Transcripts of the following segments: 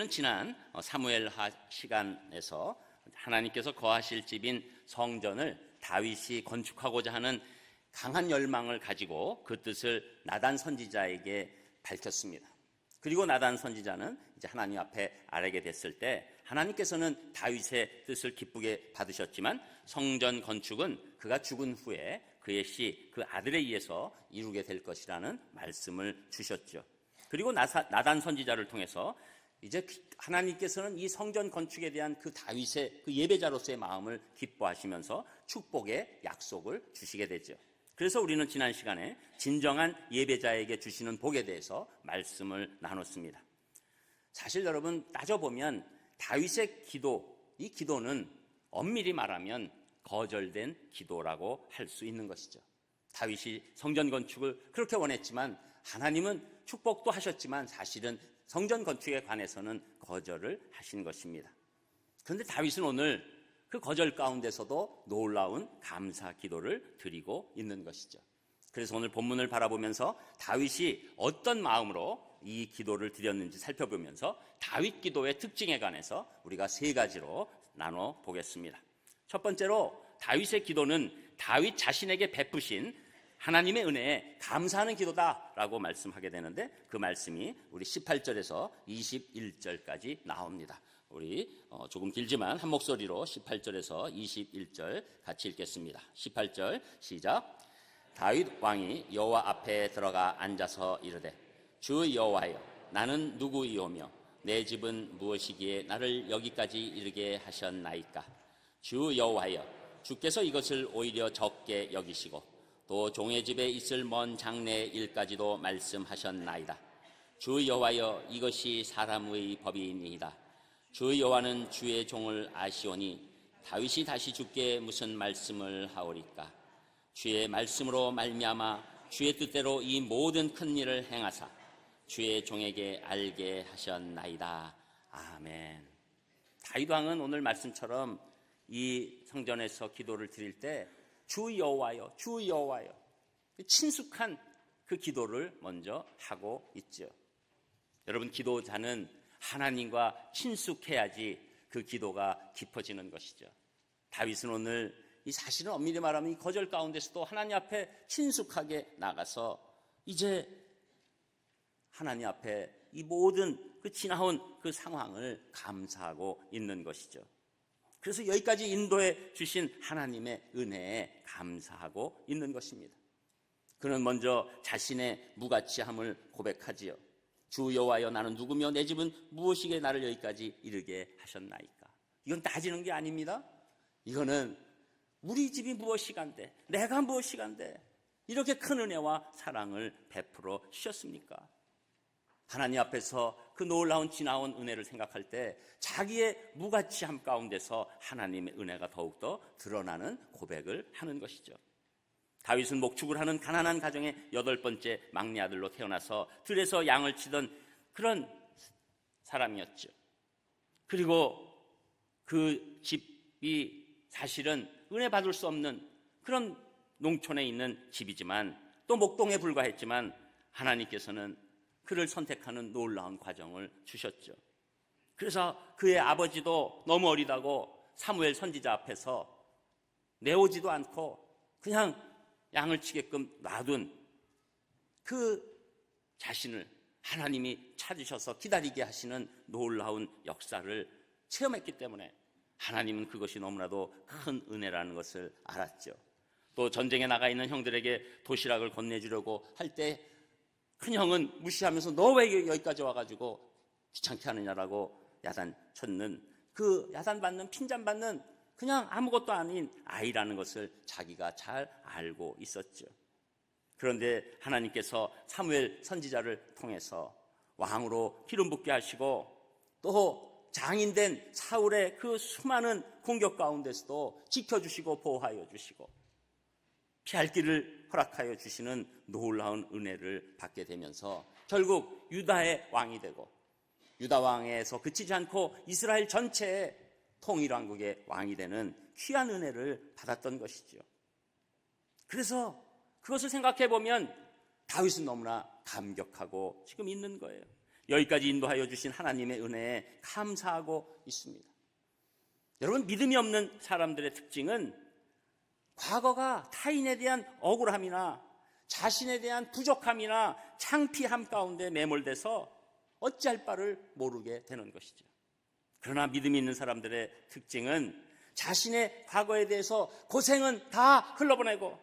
우리는 지난 사무엘하 시간에서 하나님께서 거하실 집인 성전을 다윗이 건축하고자 하는 강한 열망을 가지고 그 뜻을 나단 선지자에게 밝혔습니다. 그리고 나단 선지자는 이제 하나님 앞에 아뢰게 됐을 때 하나님께서는 다윗의 뜻을 기쁘게 받으셨지만 성전 건축은 그가 죽은 후에 그의 씨, 그 아들에 의해서 이루게 될 것이라는 말씀을 주셨죠. 그리고 나단 선지자를 통해서 이제 하나님께서는 이 성전 건축에 대한 그 다윗의 그 예배자로서의 마음을 기뻐하시면서 축복의 약속을 주시게 되죠. 그래서 우리는 지난 시간에 진정한 예배자에게 주시는 복에 대해서 말씀을 나눴습니다. 사실 여러분 따져보면 다윗의 기도, 이 기도는 엄밀히 말하면 거절된 기도라고 할 수 있는 것이죠. 다윗이 성전 건축을 그렇게 원했지만 하나님은 축복도 하셨지만 사실은 성전 건축에 관해서는 거절을 하신 것입니다. 그런데 다윗은 오늘 그 거절 가운데서도 놀라운 감사 기도를 드리고 있는 것이죠. 그래서 오늘 본문을 바라보면서 다윗이 어떤 마음으로 이 기도를 드렸는지 살펴보면서 다윗 기도의 특징에 관해서 우리가 세 가지로 나눠 보겠습니다. 첫 번째로 다윗의 기도는 다윗 자신에게 베푸신 하나님의 은혜에 감사하는 기도다라고 말씀하게 되는데 그 말씀이 우리 18절에서 21절까지 나옵니다. 우리 조금 길지만 한 목소리로 18절에서 21절 같이 읽겠습니다. 18절 시작. 다윗 왕이 여호와 앞에 들어가 앉아서 이르되 주 여호와여 나는 누구이오며 내 집은 무엇이기에 나를 여기까지 이르게 하셨나이까. 주 여호와여 주께서 이것을 오히려 적게 여기시고 또 종의 집에 있을 먼 장래 일까지도 말씀하셨나이다. 주 여호와여 이것이 사람의 법이니이다. 주 여호와는 주의 종을 아시오니 다윗이 다시 주께 무슨 말씀을 하오리까. 주의 말씀으로 말미암아 주의 뜻대로 이 모든 큰 일을 행하사 주의 종에게 알게 하셨나이다. 아멘. 다윗 왕은 오늘 말씀처럼 이 성전에서 기도를 드릴 때 주 여호와여, 주 여호와여 친숙한 그 기도를 먼저 하고 있죠. 여러분 기도자는 하나님과 친숙해야지 그 기도가 깊어지는 것이죠. 다윗은 오늘 이 사실은 엄밀히 말하면 이 거절 가운데서도 하나님 앞에 친숙하게 나가서 이제 하나님 앞에 이 모든 그 지나온 그 상황을 감사하고 있는 것이죠. 그래서 여기까지 인도해 주신 하나님의 은혜에 감사하고 있는 것입니다. 그는 먼저 자신의 무가치함을 고백하지요. 주 여호와여 나는 누구며 내 집은 무엇이기에 나를 여기까지 이르게 하셨나이까. 이건 따지는 게 아닙니다. 이거는 우리 집이 무엇이간데 내가 무엇이간데 이렇게 큰 은혜와 사랑을 베풀어 주셨습니까? 하나님 앞에서 그 놀라운 지나온 은혜를 생각할 때 자기의 무가치함 가운데서 하나님의 은혜가 더욱더 드러나는 고백을 하는 것이죠. 다윗은 목축을 하는 가난한 가정의 8번째 막내 아들로 태어나서 들에서 양을 치던 그런 사람이었죠. 그리고 그 집이 사실은 은혜 받을 수 없는 그런 농촌에 있는 집이지만 또 목동에 불과했지만 하나님께서는 그를 선택하는 놀라운 과정을 주셨죠. 그래서 그의 아버지도 너무 어리다고 사무엘 선지자 앞에서 내오지도 않고 그냥 양을 치게끔 놔둔 그 자신을 하나님이 찾으셔서 기다리게 하시는 놀라운 역사를 체험했기 때문에 하나님은 그것이 너무나도 큰 은혜라는 것을 알았죠. 또 전쟁에 나가 있는 형들에게 도시락을 건네주려고 할 때 큰형은 무시하면서 너 왜 여기까지 와가지고 귀찮게 하느냐라고 야단 쳤는 그 야단받는 핀잔받는 그냥 아무것도 아닌 아이라는 것을 자기가 잘 알고 있었죠. 그런데 하나님께서 사무엘 선지자를 통해서 왕으로 기름 붓게 하시고 또 장인된 사울의 그 수많은 공격 가운데서도 지켜주시고 보호하여 주시고 피할 길을 허락하여 주시는 놀라운 은혜를 받게 되면서 결국 유다의 왕이 되고 유다 왕에서 그치지 않고 이스라엘 전체의 통일왕국의 왕이 되는 귀한 은혜를 받았던 것이죠. 그래서 그것을 생각해 보면 다윗은 너무나 감격하고 지금 있는 거예요. 여기까지 인도하여 주신 하나님의 은혜에 감사하고 있습니다. 여러분, 믿음이 없는 사람들의 특징은 과거가 타인에 대한 억울함이나 자신에 대한 부족함이나 창피함 가운데 매몰돼서 어찌할 바를 모르게 되는 것이죠. 그러나 믿음이 있는 사람들의 특징은 자신의 과거에 대해서 고생은 다 흘러보내고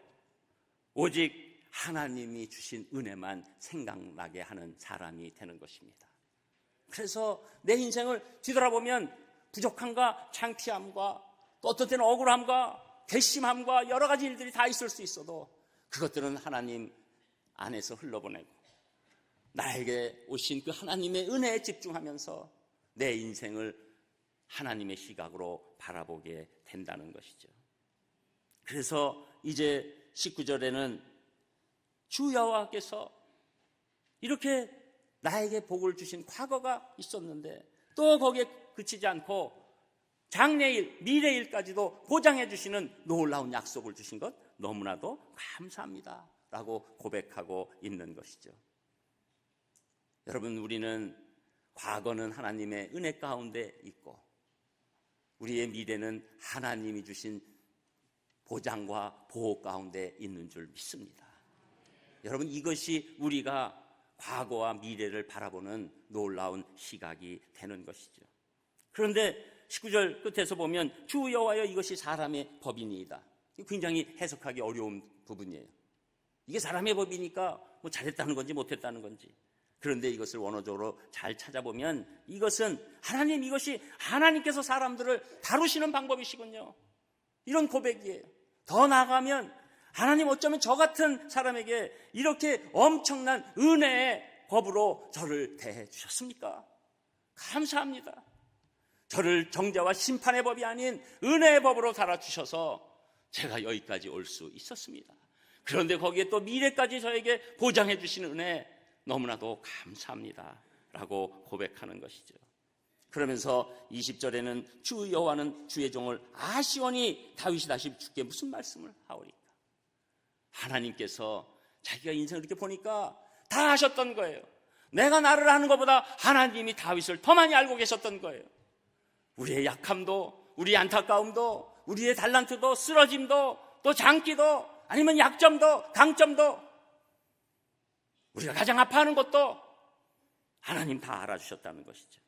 오직 하나님이 주신 은혜만 생각나게 하는 사람이 되는 것입니다. 그래서 내 인생을 뒤돌아보면 부족함과 창피함과 또 어떤 때는 억울함과 괘씸함과 여러 가지 일들이 다 있을 수 있어도 그것들은 하나님 안에서 흘러보내고 나에게 오신 그 하나님의 은혜에 집중하면서 내 인생을 하나님의 시각으로 바라보게 된다는 것이죠. 그래서 이제 19절에는 주 여호와께서 이렇게 나에게 복을 주신 과거가 있었는데 또 거기에 그치지 않고 장래일, 미래일까지도 보장해 주시는 놀라운 약속을 주신 것 너무나도 감사합니다 라고 고백하고 있는 것이죠. 여러분, 우리는 과거는 하나님의 은혜 가운데 있고 우리의 미래는 하나님이 주신 보장과 보호 가운데 있는 줄 믿습니다. 여러분, 이것이 우리가 과거와 미래를 바라보는 놀라운 시각이 되는 것이죠. 그런데 19절 끝에서 보면 주 여호와여 이것이 사람의 법이니이다. 굉장히 해석하기 어려운 부분이에요. 이게 사람의 법이니까 뭐 잘했다는 건지 못했다는 건지. 그런데 이것을 원어적으로 잘 찾아보면 이것은 이것이 하나님께서 사람들을 다루시는 방법이시군요. 이런 고백이에요. 더 나아가면 하나님 어쩌면 저 같은 사람에게 이렇게 엄청난 은혜의 법으로 저를 대해 주셨습니까? 감사합니다. 저를 정죄와 심판의 법이 아닌 은혜의 법으로 달아주셔서 제가 여기까지 올 수 있었습니다. 그런데 거기에 또 미래까지 저에게 보장해 주시는 은혜 너무나도 감사합니다 라고 고백하는 것이죠. 그러면서 20절에는 주 여호와는 주의 종을 아시오니 다윗이 다시 주께 무슨 말씀을 하오리까? 하나님께서 자기가 인생을 이렇게 보니까 다 아셨던 거예요. 내가 나를 아는 것보다 하나님이 다윗을 더 많이 알고 계셨던 거예요. 우리의 약함도, 우리의 안타까움도, 우리의 달란트도, 쓰러짐도, 또 장기도, 아니면 약점도, 강점도, 우리가 가장 아파하는 것도 하나님 다 알아주셨다는 것이죠.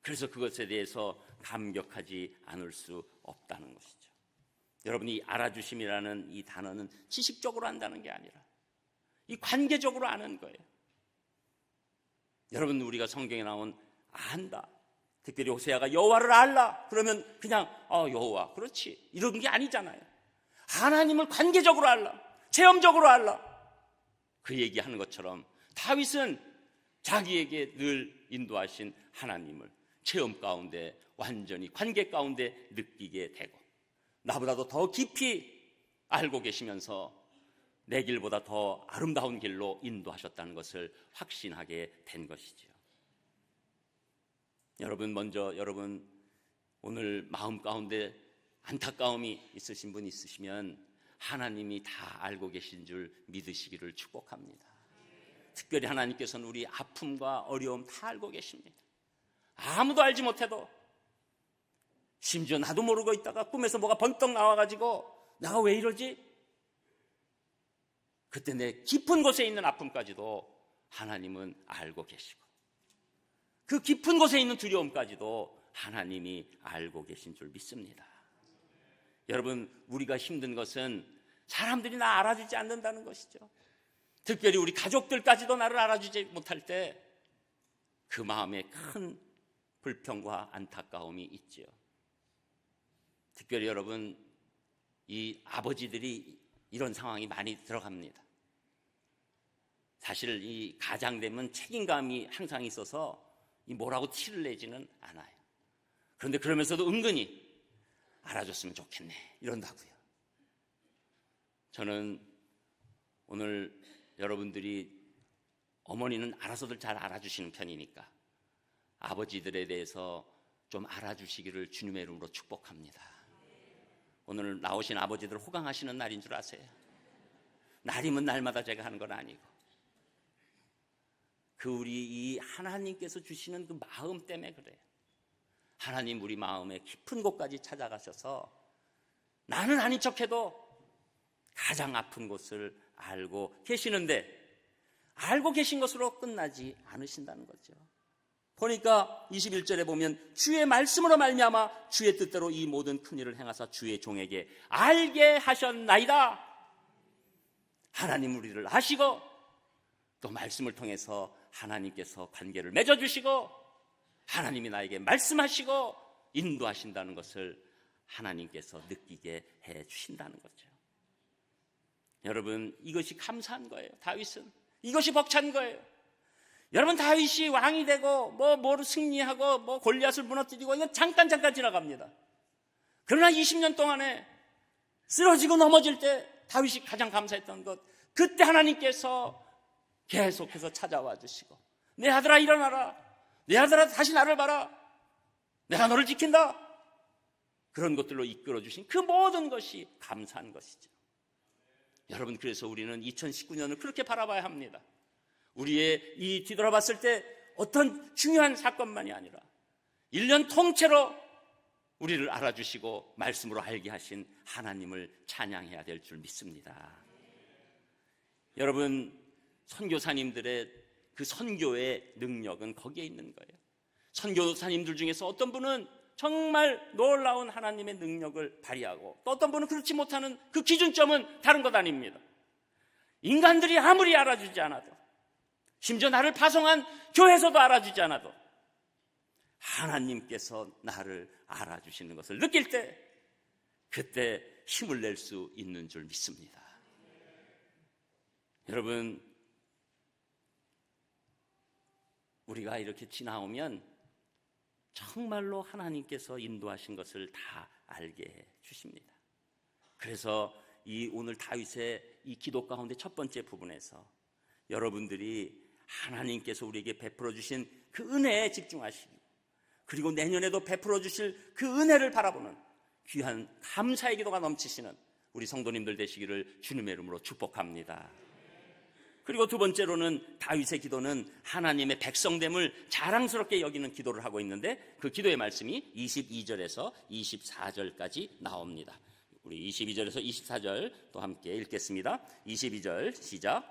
그래서 그것에 대해서 감격하지 않을 수 없다는 것이죠. 여러분, 이 알아주심이라는 이 단어는 지식적으로 안다는 게 아니라 이 관계적으로 아는 거예요. 여러분, 우리가 성경에 나온 안다, 특별히 호세아가 여호와를 알라 그러면 그냥 여호와 그렇지 이런 게 아니잖아요. 하나님을 관계적으로 알라, 체험적으로 알라, 그 얘기하는 것처럼 다윗은 자기에게 늘 인도하신 하나님을 체험 가운데 완전히 관계 가운데 느끼게 되고 나보다도 더 깊이 알고 계시면서 내 길보다 더 아름다운 길로 인도하셨다는 것을 확신하게 된 것이죠. 여러분, 먼저 오늘 마음 가운데 안타까움이 있으신 분 있으시면 하나님이 다 알고 계신 줄 믿으시기를 축복합니다. 특별히 하나님께서는 우리 아픔과 어려움 다 알고 계십니다. 아무도 알지 못해도, 심지어 나도 모르고 있다가 꿈에서 뭐가 번떡 나와가지고 내가 왜 이러지? 그때 내 깊은 곳에 있는 아픔까지도 하나님은 알고 계시고 그 깊은 곳에 있는 두려움까지도 하나님이 알고 계신 줄 믿습니다. 여러분, 우리가 힘든 것은 사람들이 나 알아주지 않는다는 것이죠. 특별히 우리 가족들까지도 나를 알아주지 못할 때 그 마음에 큰 불평과 안타까움이 있지요. 특별히 여러분, 이 아버지들이 이런 상황이 많이 들어갑니다. 사실 이 가장되면 책임감이 항상 있어서 뭐라고 티를 내지는 않아요. 그런데 그러면서도 은근히 알아줬으면 좋겠네 이런다고요. 저는 오늘 여러분들이 어머니는 알아서들 잘 알아주시는 편이니까 아버지들에 대해서 좀 알아주시기를 주님의 이름으로 축복합니다. 오늘 나오신 아버지들 호강하시는 날인 줄 아세요? 날이면 날마다 제가 하는 건 아니고 우리 이 하나님께서 주시는 그 마음 때문에 그래요. 하나님 우리 마음의 깊은 곳까지 찾아가셔서 나는 아닌 척해도 가장 아픈 곳을 알고 계시는데, 알고 계신 것으로 끝나지 않으신다는 거죠. 보니까 21절에 보면 주의 말씀으로 말미암아 주의 뜻대로 이 모든 큰 일을 행하사 주의 종에게 알게 하셨나이다. 하나님 우리를 아시고 또 말씀을 통해서 하나님께서 관계를 맺어주시고 하나님이 나에게 말씀하시고 인도하신다는 것을 하나님께서 느끼게 해주신다는 거죠. 여러분, 이것이 감사한 거예요. 다윗은 이것이 벅찬 거예요. 여러분, 다윗이 왕이 되고 뭐를 승리하고 골리앗을 무너뜨리고 이건 잠깐 지나갑니다. 그러나 20년 동안에 쓰러지고 넘어질 때 다윗이 가장 감사했던 것, 그때 하나님께서 계속해서 찾아와 주시고 내 아들아 일어나라, 내 아들아 다시 나를 봐라, 내가 너를 지킨다, 그런 것들로 이끌어 주신 그 모든 것이 감사한 것이죠. 여러분, 그래서 우리는 2019년을 그렇게 바라봐야 합니다. 우리의 이 뒤돌아봤을 때 어떤 중요한 사건만이 아니라 1년 통째로 우리를 알아주시고 말씀으로 알게 하신 하나님을 찬양해야 될 줄 믿습니다. 여러분, 선교사님들의 그 선교의 능력은 거기에 있는 거예요. 선교사님들 중에서 어떤 분은 정말 놀라운 하나님의 능력을 발휘하고 또 어떤 분은 그렇지 못하는 그 기준점은 다른 것 아닙니다. 인간들이 아무리 알아주지 않아도, 심지어 나를 파송한 교회에서도 알아주지 않아도 하나님께서 나를 알아주시는 것을 느낄 때 그때 힘을 낼 수 있는 줄 믿습니다. 여러분, 우리가 이렇게 지나오면 정말로 하나님께서 인도하신 것을 다 알게 해 주십니다. 그래서 이 오늘 다윗의 이 기도 가운데 첫 번째 부분에서 여러분들이 하나님께서 우리에게 베풀어 주신 그 은혜에 집중하시고, 그리고 내년에도 베풀어 주실 그 은혜를 바라보는 귀한 감사의 기도가 넘치시는 우리 성도님들 되시기를 주님의 이름으로 축복합니다. 그리고 두 번째로는 다윗의 기도는 하나님의 백성됨을 자랑스럽게 여기는 기도를 하고 있는데, 그 기도의 말씀이 22절에서 24절까지 나옵니다. 우리 22절에서 24절 또 함께 읽겠습니다. 22절 시작.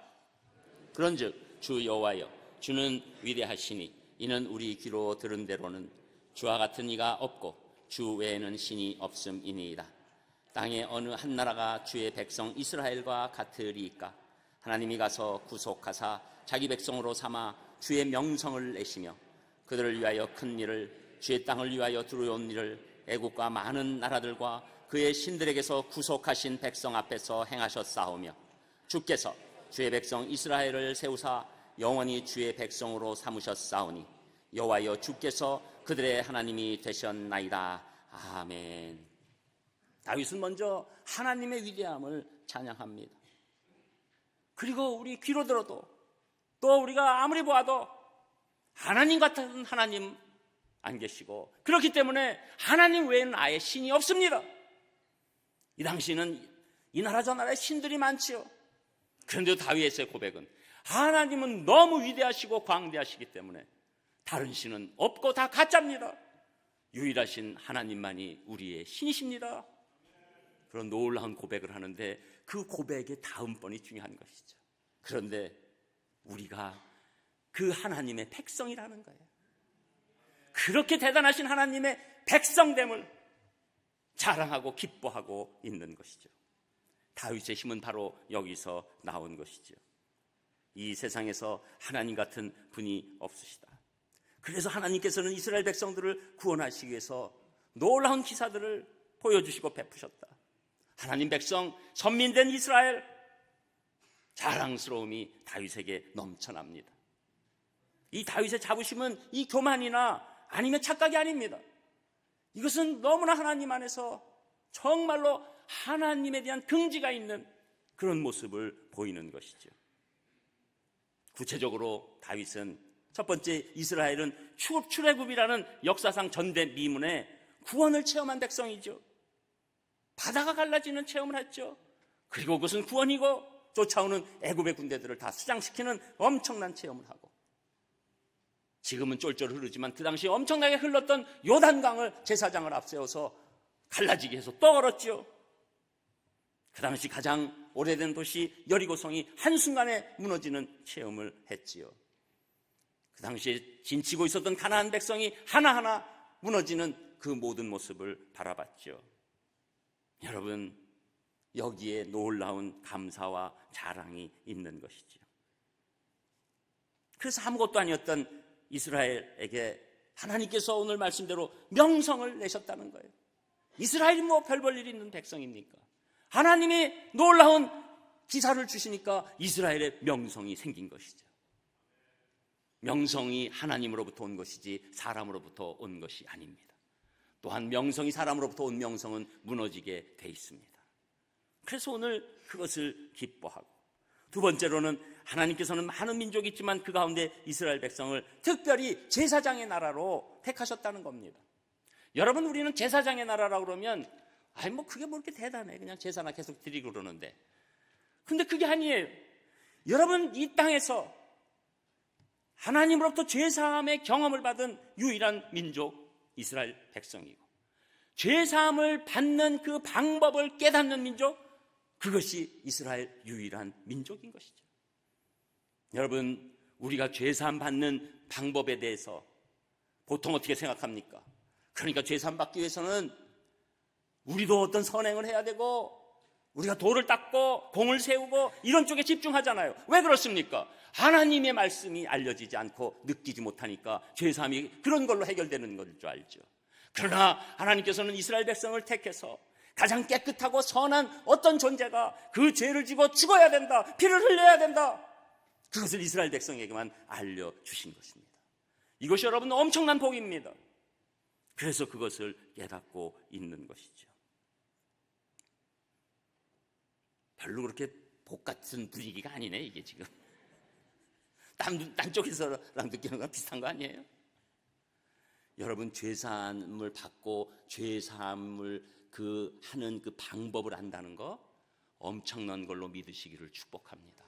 그런즉 주 여호와여, 주는 위대하시니 이는 우리 귀로 들은 대로는 주와 같은 이가 없고 주 외에는 신이 없음이니이다. 땅의 어느 한 나라가 주의 백성 이스라엘과 같으리이까? 하나님이 가서 구속하사 자기 백성으로 삼아 주의 명성을 내시며 그들을 위하여 큰 일을, 주의 땅을 위하여 들어온 일을 애국과 많은 나라들과 그의 신들에게서 구속하신 백성 앞에서 행하셨사오며, 주께서 주의 백성 이스라엘을 세우사 영원히 주의 백성으로 삼으셨사오니 여호와여, 주께서 그들의 하나님이 되셨나이다. 아멘. 다윗은 먼저 하나님의 위대함을 찬양합니다. 그리고 우리 귀로 들어도 또 우리가 아무리 보아도 하나님 같은 하나님 안 계시고, 그렇기 때문에 하나님 외에는 아예 신이 없습니다. 이 당시는 이 나라 저 나라에 신들이 많지요. 그런데 다윗의 고백은 하나님은 너무 위대하시고 광대하시기 때문에 다른 신은 없고 다 가짜입니다. 유일하신 하나님만이 우리의 신이십니다. 그런 놀라운 고백을 하는데, 그 고백의 다음번이 중요한 것이죠. 그런데 우리가 그 하나님의 백성이라는 거예요. 그렇게 대단하신 하나님의 백성됨을 자랑하고 기뻐하고 있는 것이죠. 다윗의 힘은 바로 여기서 나온 것이죠. 이 세상에서 하나님 같은 분이 없으시다. 그래서 하나님께서는 이스라엘 백성들을 구원하시기 위해서 놀라운 기사들을 보여주시고 베푸셨다. 하나님 백성, 선민된 이스라엘, 자랑스러움이 다윗에게 넘쳐납니다. 이 다윗의 자부심은 이 교만이나 아니면 착각이 아닙니다. 이것은 너무나 하나님 안에서 정말로 하나님에 대한 긍지가 있는 그런 모습을 보이는 것이죠. 구체적으로 다윗은 첫 번째, 이스라엘은 출애굽이라는 역사상 전대미문의 구원을 체험한 백성이죠. 바다가 갈라지는 체험을 했죠. 그리고 그것은 구원이고 쫓아오는 애굽의 군대들을 다 수장시키는 엄청난 체험을 하고, 지금은 쫄쫄 흐르지만 그 당시에 엄청나게 흘렀던 요단강을 제사장을 앞세워서 갈라지게 해서 또 얼었죠. 그 당시 가장 오래된 도시 여리고성이 한순간에 무너지는 체험을 했지요. 그 당시에 진치고 있었던 가나안 백성이 하나하나 무너지는 그 모든 모습을 바라봤죠. 여러분, 여기에 놀라운 감사와 자랑이 있는 것이죠. 그래서 아무것도 아니었던 이스라엘에게 하나님께서 오늘 말씀대로 명성을 내셨다는 거예요. 이스라엘이 뭐 별 볼 일이 있는 백성입니까? 하나님이 놀라운 기사를 주시니까 이스라엘의 명성이 생긴 것이죠. 명성이 하나님으로부터 온 것이지 사람으로부터 온 것이 아닙니다. 또한 명성이 사람으로부터 온 명성은 무너지게 돼 있습니다. 그래서 오늘 그것을 기뻐하고, 두 번째로는 하나님께서는 많은 민족이 있지만 그 가운데 이스라엘 백성을 특별히 제사장의 나라로 택하셨다는 겁니다. 여러분, 우리는 제사장의 나라라고 그러면 뭐 그게 뭐 이렇게 대단해, 그냥 제사나 계속 드리고 그러는데, 근데 그게 아니에요. 여러분, 이 땅에서 하나님으로부터 죄사함의 경험을 받은 유일한 민족 이스라엘 백성이고, 죄사함을 받는 그 방법을 깨닫는 민족, 그것이 이스라엘 유일한 민족인 것이죠. 여러분, 우리가 죄사함 받는 방법에 대해서 보통 어떻게 생각합니까? 그러니까 죄사함 받기 위해서는 우리도 어떤 선행을 해야 되고, 우리가 돌을 닦고 공을 세우고 이런 쪽에 집중하잖아요. 왜 그렇습니까? 하나님의 말씀이 알려지지 않고 느끼지 못하니까 죄사함이 그런 걸로 해결되는 것일 줄 알죠. 그러나 하나님께서는 이스라엘 백성을 택해서 가장 깨끗하고 선한 어떤 존재가 그 죄를 지고 죽어야 된다, 피를 흘려야 된다, 그것을 이스라엘 백성에게만 알려주신 것입니다. 이것이 여러분 엄청난 복입니다. 그래서 그것을 깨닫고 있는 것이죠. 별로 그렇게 복 같은 분위기가 아니네, 이게 지금. 딴 쪽에서랑 느끼는 건 비슷한 거 아니에요? 여러분, 죄사함을 받고 죄사함을 하는 그 방법을 안다는 거 엄청난 걸로 믿으시기를 축복합니다.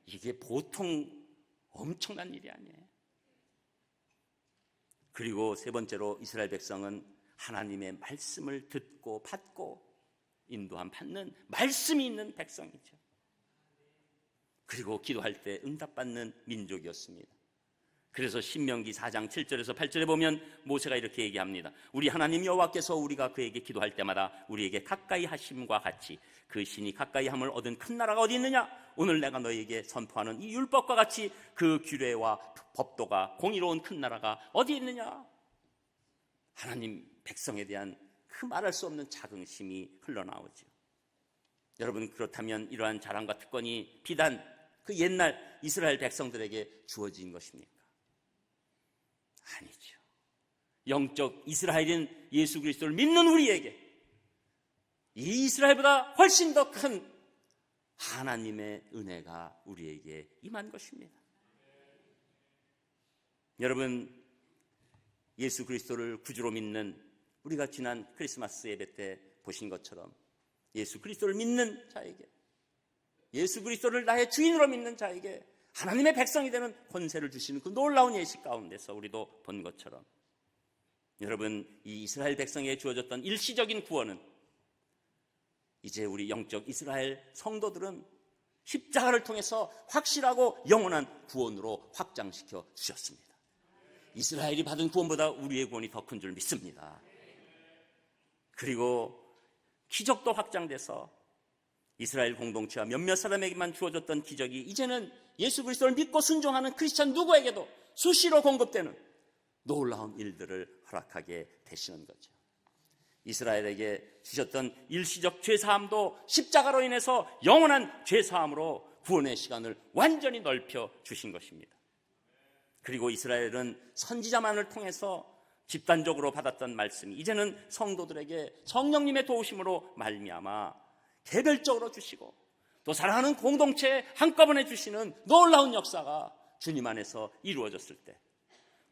이게 보통 엄청난 일이 아니에요. 그리고 세 번째로 이스라엘 백성은 하나님의 말씀을 듣고 받고 인도함 받는 말씀이 있는 백성이죠. 그리고 기도할 때 응답받는 민족이었습니다. 그래서 신명기 4장 7절에서 8절에 보면 모세가 이렇게 얘기합니다. 우리 하나님 여호와께서 우리가 그에게 기도할 때마다 우리에게 가까이 하심과 같이 그 신이 가까이 함을 얻은 큰 나라가 어디 있느냐? 오늘 내가 너에게 선포하는 이 율법과 같이 그 규례와 법도가 공의로운 큰 나라가 어디 있느냐? 하나님 백성에 대한 그 말할 수 없는 자긍심이 흘러나오죠. 여러분, 그렇다면 이러한 자랑과 특권이 비단 그 옛날 이스라엘 백성들에게 주어진 것입니까? 아니죠. 영적 이스라엘인 예수 그리스도를 믿는 우리에게 이 이스라엘보다 훨씬 더 큰 하나님의 은혜가 우리에게 임한 것입니다. 여러분, 예수 그리스도를 구주로 믿는, 우리가 지난 크리스마스 예배 때 보신 것처럼 예수 그리스도를 믿는 자에게, 예수 그리스도를 나의 주인으로 믿는 자에게 하나님의 백성이 되는 권세를 주시는 그 놀라운 예시 가운데서 우리도 본 것처럼, 여러분, 이 이스라엘 백성에게 주어졌던 일시적인 구원은 이제 우리 영적 이스라엘 성도들은 십자가를 통해서 확실하고 영원한 구원으로 확장시켜 주셨습니다. 이스라엘이 받은 구원보다 우리의 구원이 더 큰 줄 믿습니다. 그리고 기적도 확장돼서 이스라엘 공동체와 몇몇 사람에게만 주어졌던 기적이 이제는 예수 그리스도를 믿고 순종하는 크리스찬 누구에게도 수시로 공급되는 놀라운 일들을 허락하게 되시는 거죠. 이스라엘에게 주셨던 일시적 죄사함도 십자가로 인해서 영원한 죄사함으로 구원의 시간을 완전히 넓혀 주신 것입니다. 그리고 이스라엘은 선지자만을 통해서 집단적으로 받았던 말씀이 이제는 성도들에게 성령님의 도우심으로 말미암아 개별적으로 주시고 또 사랑하는 공동체에 한꺼번에 주시는 놀라운 역사가 주님 안에서 이루어졌을 때,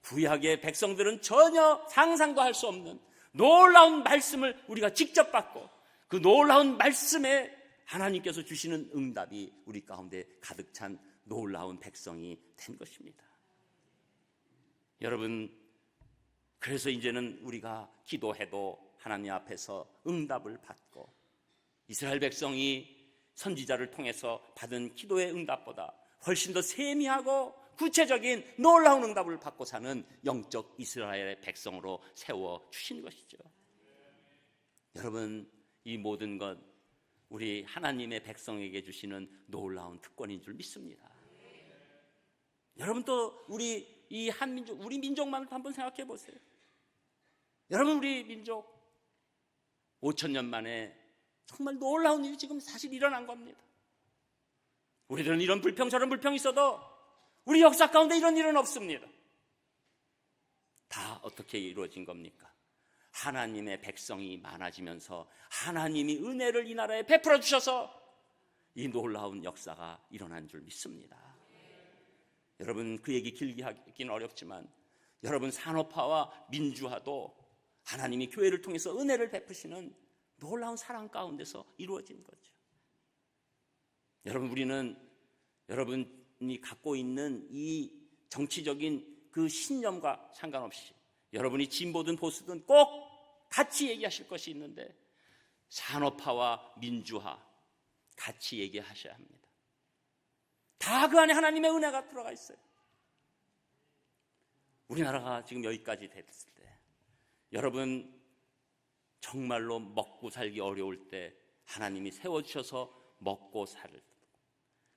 구약의 백성들은 전혀 상상도 할 수 없는 놀라운 말씀을 우리가 직접 받고 그 놀라운 말씀에 하나님께서 주시는 응답이 우리 가운데 가득 찬 놀라운 백성이 된 것입니다. 여러분, 그래서 이제는 우리가 기도해도 하나님 앞에서 응답을 받고, 이스라엘 백성이 선지자를 통해서 받은 기도의 응답보다 훨씬 더 세미하고 구체적인 놀라운 응답을 받고 사는 영적 이스라엘의 백성으로 세워주신 것이죠. 여러분, 이 모든 것 우리 하나님의 백성에게 주시는 놀라운 특권인 줄 믿습니다. 여러분, 또 우리 이 한민족, 우리 민족만을 한번 생각해 보세요. 여러분, 우리 민족 5,000년 만에 정말 놀라운 일이 지금 사실 일어난 겁니다. 우리들은 이런 불평 저런 불평이 있어도 우리 역사 가운데 이런 일은 없습니다. 다 어떻게 이루어진 겁니까? 하나님의 백성이 많아지면서 하나님이 은혜를 이 나라에 베풀어 주셔서 이 놀라운 역사가 일어난 줄 믿습니다. 여러분, 그 얘기 길게 하기는 어렵지만 여러분, 산업화와 민주화도 하나님이 교회를 통해서 은혜를 베푸시는 놀라운 사랑 가운데서 이루어진 거죠. 여러분, 우리는 여러분이 갖고 있는 이 정치적인 그 신념과 상관없이 여러분이 진보든 보수든 꼭 같이 얘기하실 것이 있는데, 산업화와 민주화 같이 얘기하셔야 합니다. 다 그 안에 하나님의 은혜가 들어가 있어요. 우리나라가 지금 여기까지 됐을 때, 여러분 정말로 먹고 살기 어려울 때 하나님이 세워주셔서 먹고 살을,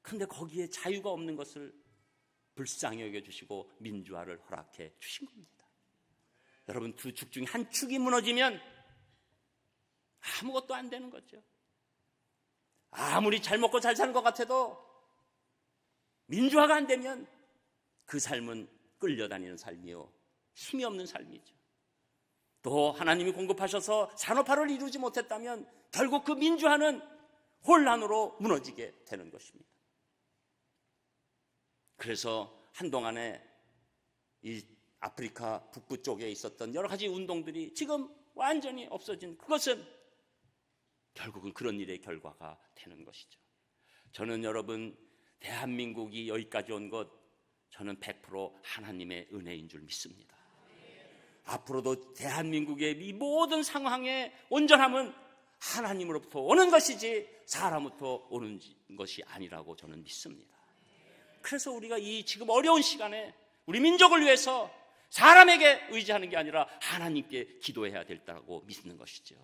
그런데 거기에 자유가 없는 것을 불쌍히 여겨주시고 민주화를 허락해 주신 겁니다. 여러분, 두 축 중에 한 축이 무너지면 아무것도 안 되는 거죠. 아무리 잘 먹고 잘 사는 것 같아도 민주화가 안 되면 그 삶은 끌려다니는 삶이요, 힘이 없는 삶이죠. 또 하나님이 공급하셔서 산업화를 이루지 못했다면 결국 그 민주화는 혼란으로 무너지게 되는 것입니다. 그래서 한동안에 이 아프리카 북부 쪽에 있었던 여러 가지 운동들이 지금 완전히 없어진, 그것은 결국은 그런 일의 결과가 되는 것이죠. 저는 여러분, 대한민국이 여기까지 온 것, 저는 100% 하나님의 은혜인 줄 믿습니다. 앞으로도 대한민국의 이 모든 상황의 온전함은 하나님으로부터 오는 것이지 사람으로부터 오는 것이 아니라고 저는 믿습니다. 그래서 우리가 이 지금 어려운 시간에 우리 민족을 위해서 사람에게 의지하는 게 아니라 하나님께 기도해야 된다고 믿는 것이죠.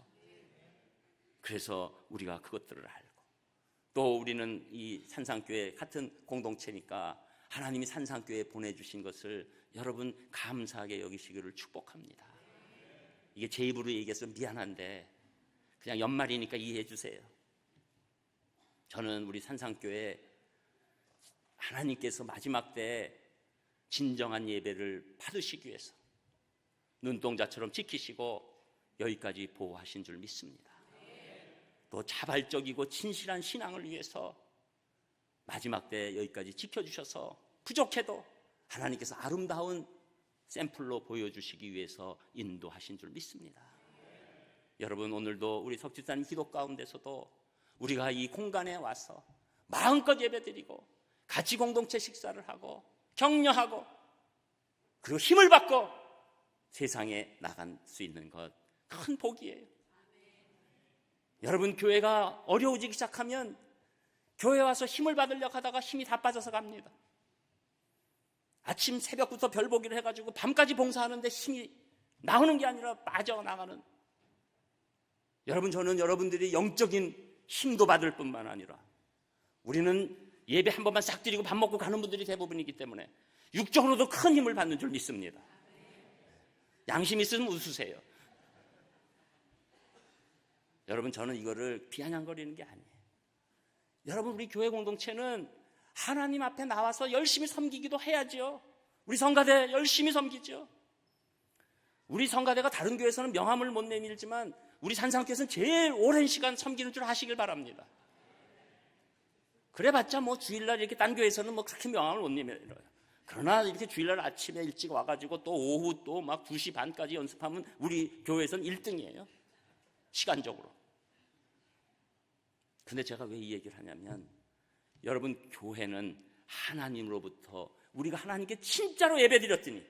그래서 우리가 그것들을 알고, 또 우리는 이 산상교회 같은 공동체니까 하나님이 산상교회에 보내주신 것을 여러분 감사하게 여기시기를 축복합니다. 이게 제 입으로 얘기해서 미안한데 그냥 연말이니까 이해해 주세요. 저는 우리 산상교회 하나님께서 마지막 때 진정한 예배를 받으시기 위해서 눈동자처럼 지키시고 여기까지 보호하신 줄 믿습니다. 또 자발적이고 진실한 신앙을 위해서 마지막 때 여기까지 지켜주셔서 부족해도 하나님께서 아름다운 샘플로 보여주시기 위해서 인도하신 줄 믿습니다. 여러분, 오늘도 우리 석지산 기도 가운데서도 우리가 이 공간에 와서 마음껏 예배드리고 같이 공동체 식사를 하고 격려하고 그리고 힘을 받고 세상에 나갈 수 있는 것, 큰 복이에요. 여러분, 교회가 어려워지기 시작하면 교회 와서 힘을 받으려고 하다가 힘이 다 빠져서 갑니다. 아침 새벽부터 별보기를 해가지고 밤까지 봉사하는데 힘이 나오는 게 아니라 빠져나가는, 여러분, 저는 여러분들이 영적인 힘도 받을 뿐만 아니라 우리는 예배 한 번만 싹 드리고 밥 먹고 가는 분들이 대부분이기 때문에 육적으로도 큰 힘을 받는 줄 믿습니다. 양심 있으면 웃으세요. 여러분, 저는 이거를 비아냥거리는 게 아니에요. 여러분, 우리 교회 공동체는 하나님 앞에 나와서 열심히 섬기기도 해야죠. 우리 성가대 열심히 섬기죠. 우리 성가대가 다른 교회에서는 명함을 못 내밀지만 우리 산상교회에서는 제일 오랜 시간 섬기는 줄 아시길 바랍니다. 그래봤자 뭐 주일날 이렇게 딴 교회에서는 뭐 그렇게 명함을 못 내밀어요. 그러나 이렇게 주일날 아침에 일찍 와가지고 또 오후 또 막 2시 반까지 연습하면 우리 교회에서는 1등이에요. 시간적으로. 근데 제가 왜 이 얘기를 하냐면, 여러분, 교회는 하나님으로부터 우리가 하나님께 진짜로 예배드렸더니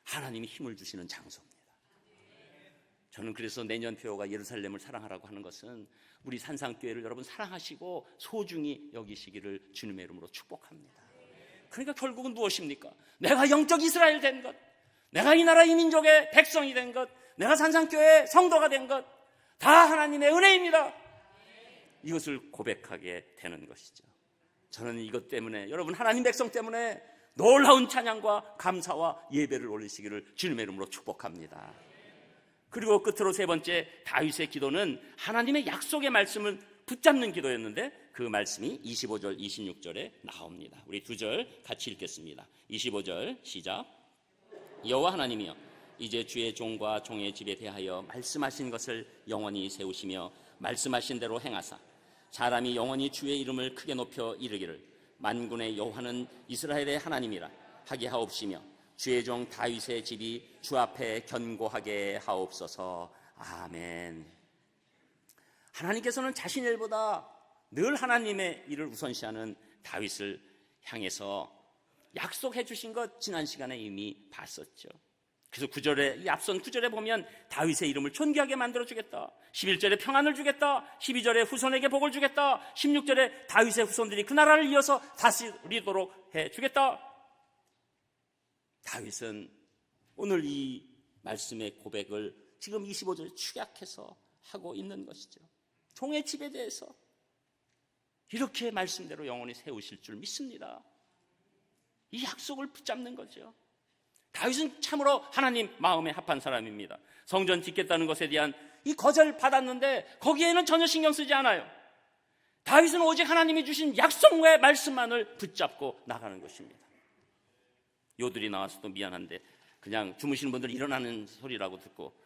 하나님이 힘을 주시는 장소입니다. 저는 그래서 내년 표어가 예루살렘을 사랑하라고 하는 것은 우리 산상교회를 여러분 사랑하시고 소중히 여기시기를 주님의 이름으로 축복합니다. 그러니까 결국은 무엇입니까? 내가 영적 이스라엘 된 것, 내가 이 나라 이 민족의 백성이 된 것, 내가 산상교회의 성도가 된 것, 다 하나님의 은혜입니다. 이것을 고백하게 되는 것이죠. 저는 이것 때문에, 여러분 하나님 백성 때문에 놀라운 찬양과 감사와 예배를 올리시기를 주님의 이름으로 축복합니다. 그리고 끝으로 세 번째, 다윗의 기도는 하나님의 약속의 말씀을 붙잡는 기도였는데 그 말씀이 25절 26절에 나옵니다. 우리 두 절 같이 읽겠습니다. 25절 시작. 여호와 하나님이여, 이제 주의 종과 종의 집에 대하여 말씀하신 것을 영원히 세우시며 말씀하신 대로 행하사 사람이 영원히 주의 이름을 크게 높여 이르기를 만군의 여호와는 이스라엘의 하나님이라 하게 하옵시며 주의 종 다윗의 집이 주 앞에 견고하게 하옵소서. 아멘. 하나님께서는 자신의 일보다 늘 하나님의 일을 우선시하는 다윗을 향해서 약속해 주신 것 지난 시간에 이미 봤었죠. 그래서 9절에, 이 앞선 9절에 보면 다윗의 이름을 존귀하게 만들어 주겠다, 11절에 평안을 주겠다, 12절에 후손에게 복을 주겠다, 16절에 다윗의 후손들이 그 나라를 이어서 다스리도록 해 주겠다. 다윗은 오늘 이 말씀의 고백을 지금 25절에 축약해서 하고 있는 것이죠. 종의 집에 대해서 이렇게 말씀대로 영원히 세우실 줄 믿습니다. 이 약속을 붙잡는 거죠. 다윗은 참으로 하나님 마음에 합한 사람입니다. 성전 짓겠다는 것에 대한 이 거절 받았는데 거기에는 전혀 신경 쓰지 않아요. 다윗은 오직 하나님이 주신 약속의 말씀만을 붙잡고 나가는 것입니다. 요들이 나와서도 미안한데 그냥 주무시는 분들 일어나는 소리라고 듣고,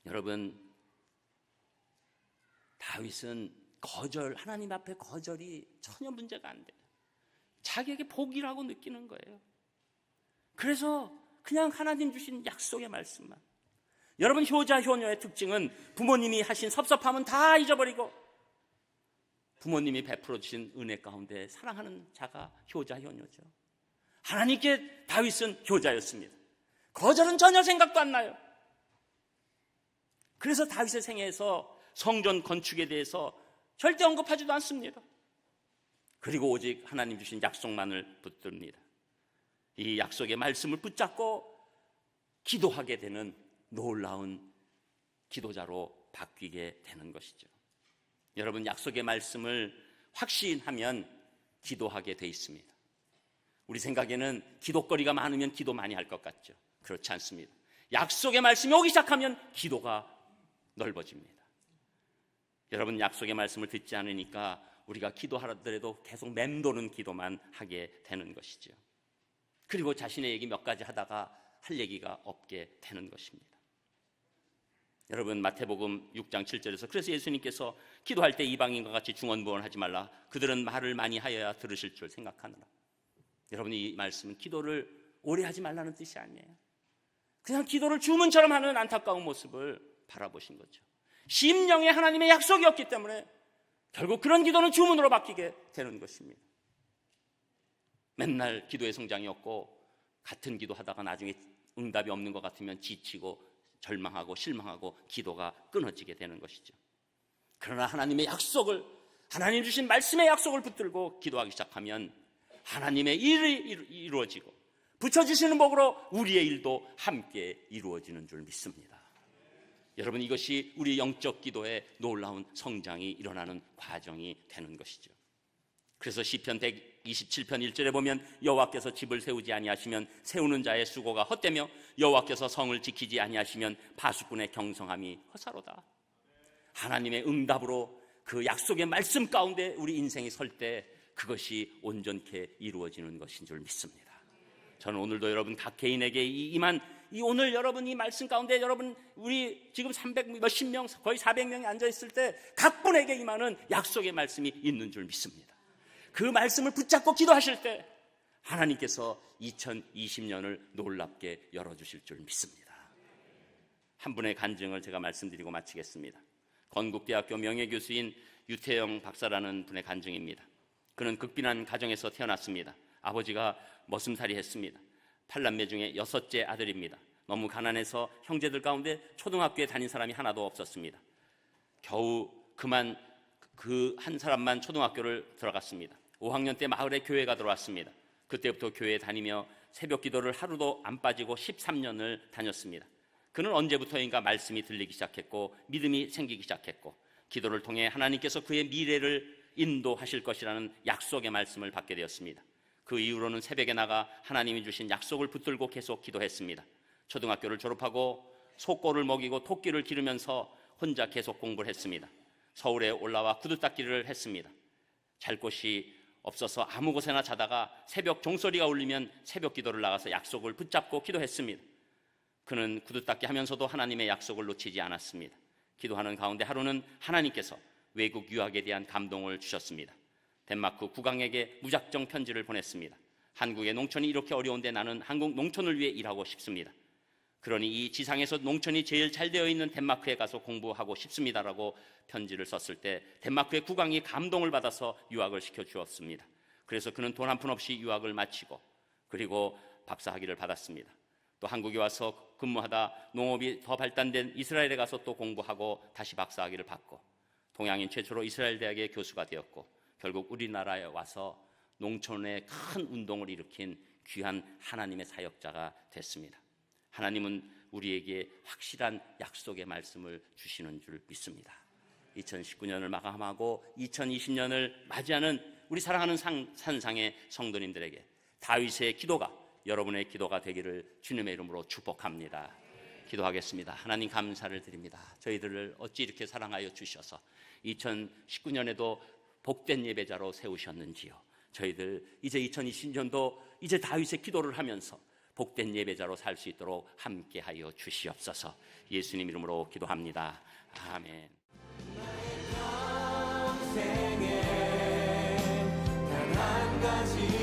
여러분 다윗은 하나님 앞에 거절이 전혀 문제가 안 돼요. 자기에게 복이라고 느끼는 거예요. 그래서 그냥 하나님 주신 약속의 말씀만. 여러분 효자 효녀의 특징은 부모님이 하신 섭섭함은 다 잊어버리고 부모님이 베풀어 주신 은혜 가운데 사랑하는 자가 효자 효녀죠. 하나님께 다윗은 효자였습니다. 거절은 전혀 생각도 안 나요. 그래서 다윗의 생애에서 성전 건축에 대해서 절대 언급하지도 않습니다. 그리고 오직 하나님 주신 약속만을 붙듭니다. 이 약속의 말씀을 붙잡고 기도하게 되는 놀라운 기도자로 바뀌게 되는 것이죠. 여러분 약속의 말씀을 확신하면 기도하게 돼 있습니다. 우리 생각에는 기도거리가 많으면 기도 많이 할 것 같죠. 그렇지 않습니다. 약속의 말씀이 오기 시작하면 기도가 넓어집니다. 여러분 약속의 말씀을 듣지 않으니까 우리가 기도하더라도 계속 맴도는 기도만 하게 되는 것이죠. 그리고 자신의 얘기 몇 가지 하다가 할 얘기가 없게 되는 것입니다. 여러분 마태복음 6장 7절에서 그래서 예수님께서 기도할 때 이방인과 같이 중언부언하지 말라, 그들은 말을 많이 하여야 들으실 줄 생각하느라. 여러분 이 말씀은 기도를 오래 하지 말라는 뜻이 아니에요. 그냥 기도를 주문처럼 하는 안타까운 모습을 바라보신 거죠. 심령에 하나님의 약속이 없기 때문에 결국 그런 기도는 주문으로 바뀌게 되는 것입니다. 맨날 기도의 성장이 없고 같은 기도하다가 나중에 응답이 없는 것 같으면 지치고 절망하고 실망하고 기도가 끊어지게 되는 것이죠. 그러나 하나님의 약속을, 하나님 주신 말씀의 약속을 붙들고 기도하기 시작하면 하나님의 일이 이루어지고 붙여주시는 복으로 우리의 일도 함께 이루어지는 줄 믿습니다. 여러분 이것이 우리 영적 기도의 놀라운 성장이 일어나는 과정이 되는 것이죠. 그래서 시편 127편 1절에 보면 여호와께서 집을 세우지 아니하시면 세우는 자의 수고가 헛되며 여호와께서 성을 지키지 아니하시면 파수꾼의 경성함이 허사로다. 하나님의 응답으로 그 약속의 말씀 가운데 우리 인생이 설 때 그것이 온전케 이루어지는 것인 줄 믿습니다. 저는 오늘도 여러분 각 개인에게 임한 이 오늘 여러분 이 말씀 가운데 여러분 우리 지금 300 몇십 명 거의 400명이 앉아있을 때 각 분에게 임하는 약속의 말씀이 있는 줄 믿습니다. 그 말씀을 붙잡고 기도하실 때 하나님께서 2020년을 놀랍게 열어주실 줄 믿습니다. 한 분의 간증을 제가 말씀드리고 마치겠습니다. 건국대학교 명예교수인 유태영 박사라는 분의 간증입니다. 그는 극빈한 가정에서 태어났습니다. 아버지가 머슴살이 했습니다. 8남매 중에 6째 아들입니다. 너무 가난해서 형제들 가운데 초등학교에 다닌 사람이 하나도 없었습니다. 겨우 그만 그 한 사람만 초등학교를 들어갔습니다. 5학년 때 마을에 교회가 들어왔습니다. 그때부터 교회에 다니며 새벽 기도를 하루도 안 빠지고 13년을 다녔습니다. 그는 언제부터인가 말씀이 들리기 시작했고 믿음이 생기기 시작했고 기도를 통해 하나님께서 그의 미래를 인도하실 것이라는 약속의 말씀을 받게 되었습니다. 그 이후로는 새벽에 나가 하나님이 주신 약속을 붙들고 계속 기도했습니다. 초등학교를 졸업하고 소꼬를 먹이고 토끼를 기르면서 혼자 계속 공부를 했습니다. 서울에 올라와 구두 닦기를 했습니다. 잘 곳이 없어서 아무 곳에나 자다가 새벽 종소리가 울리면 새벽 기도를 나가서 약속을 붙잡고 기도했습니다. 그는 구두 닦기 하면서도 하나님의 약속을 놓치지 않았습니다. 기도하는 가운데 하루는 하나님께서 외국 유학에 대한 감동을 주셨습니다. 덴마크 국왕에게 무작정 편지를 보냈습니다. 한국의 농촌이 이렇게 어려운데 나는 한국 농촌을 위해 일하고 싶습니다. 그러니 이 지상에서 농촌이 제일 잘 되어 있는 덴마크에 가서 공부하고 싶습니다라고 편지를 썼을 때 덴마크의 국왕이 감동을 받아서 유학을 시켜주었습니다. 그래서 그는 돈 한 푼 없이 유학을 마치고 그리고 박사학위를 받았습니다. 또 한국에 와서 근무하다 농업이 더 발달된 이스라엘에 가서 또 공부하고 다시 박사학위를 받고 동양인 최초로 이스라엘 대학의 교수가 되었고 결국 우리나라에 와서 농촌에 큰 운동을 일으킨 귀한 하나님의 사역자가 됐습니다. 하나님은 우리에게 확실한 약속의 말씀을 주시는 줄 믿습니다. 2019년을 마감하고 2020년을 맞이하는 우리 사랑하는 산상의 성도님들에게 다윗의 기도가 여러분의 기도가 되기를 주님의 이름으로 축복합니다. 기도하겠습니다. 하나님 감사를 드립니다. 저희들을 어찌 이렇게 사랑하여 주셔서 2019년에도 복된 예배자로 세우셨는지요. 저희들 이제 2020년도 이제 다윗의 기도를 하면서 복된 예배자로 살 수 있도록 함께하여 주시옵소서. 예수님 이름으로 기도합니다. 아멘. 나의 평생에 단 한 가지